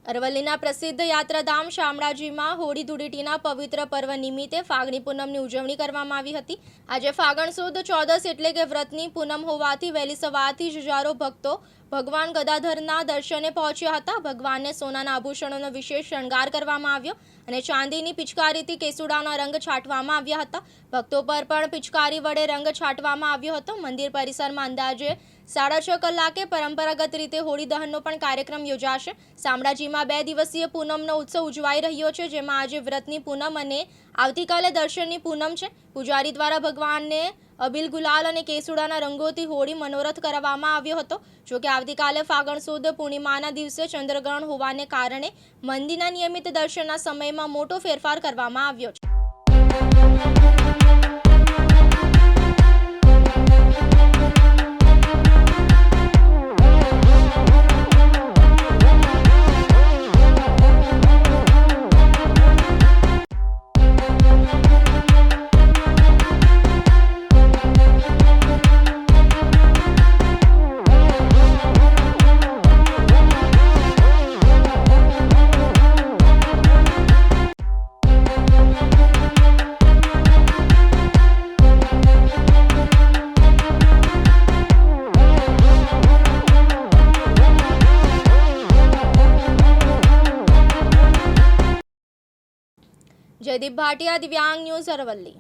અરવલ્લીના પ્રસિદ્ધ યાત્રાધામ શામળાજીમાં હોળી ધૂળેટીના પવિત્ર પર્વ નિમિત્તે ફાગણી પૂનમની ઉજવણી કરવામાં આવી હતી। આજે ફાગણ સુદ 14 એટલે કે વ્રતની પૂનમ હોવાથી વહેલી સવારથી જ હજારો ભક્તો ભગવાન ગદાધરના દર્શને પહોંચ્યા હતા। ભગવાનને સોનાના આભૂષણોનો વિશેષ શણગાર કરવામાં આવ્યો અને ચાંદીની પિચકારીથી કેસુડાના રંગ છાંટવામાં આવ્યા હતા। ભક્તો પર પણ પિચકારી વડે રંગ છાંટવામાં આવ્યો હતો। મંદિર પરિસરમાં અંદાજે 6.5 કલાકે પરંપરાગત રીતે હોળી દહનનો પણ કાર્યક્રમ યોજાશે। શામળાજીમાં 2 દિવસીય પૂનમનો ઉત્સવ ઉજવાઈ રહ્યો છે, જેમાં આજે વ્રતની પૂનમ અને આવતીકાલે દર્શનની પૂનમ છે। પૂજારી દ્વારા ભગવાનને અબીલ ગુલાલ અને કેસુડાના રંગોથી હોળી મનોરથ કરાવવામાં આવ્યો હતો। જોકે આવતીકાલે ફાગણ સુદ પૂર્ણિમાના દિવસે ચંદ્રગ્રહણ હોવાને કારણે મંદિરના નિયમિત દર્શનના સમયમાં મોટો ફેરફાર કરવામાં આવ્યો છે। जयदीप भाटिया, दिव्यांग न्यूज़, अरवल्ली।